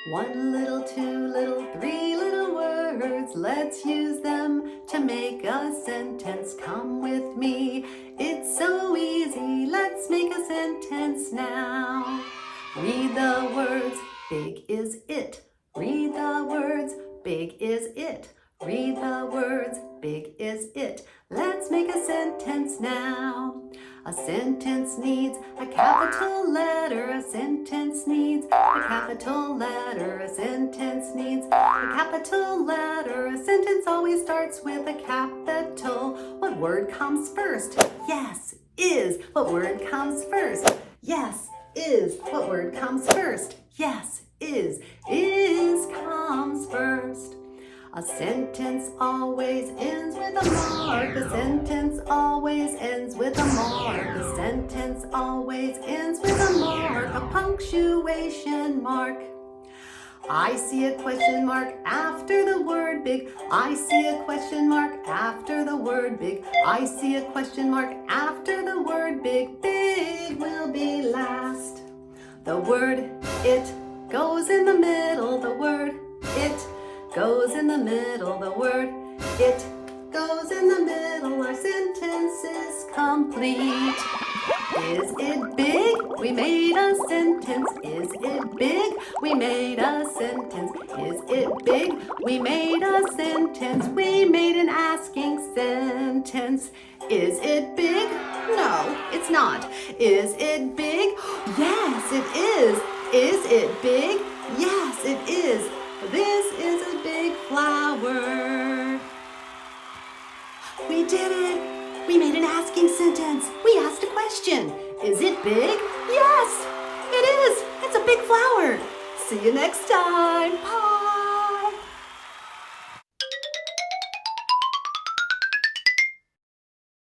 One little, two little, three little words. Let's use them to make a sentence. Come with me, it's so easy. Let's make a sentence now. Read the words, big is it. Read the words, big is it. Read the words, big is it. Let's make a sentence now. A sentence needs a capital letter. A sentence needs a capital letter. A sentence needs a capital letter. A sentence always starts with a capital. What word comes first? Yes, is. What word comes first? Yes, is. What word comes first? Yes, is. Is comes first. A sentence always ends with a mark. A sentence always ends with a mark. A sentence always ends with a mark, a punctuation mark. I see a question mark after the word big. I see a question mark after the word big. I see a question mark after the word big. Big will be last. The word it goes in the middle. The word it goes in the middle. The word it goes in the middle. Our sentence is complete. Is it big? We made a sentence. Is it big? We made a sentence. Is it big? We made a sentence. We made an asking sentence. Is it big? No, it's not. Is it big? Yes, it is. Is it big? Yes, it is. This is a big flower. We did it. We made an asking sentence. We asked a question. Is it big? Yes, it is. It's a big flower. See you next time. Bye.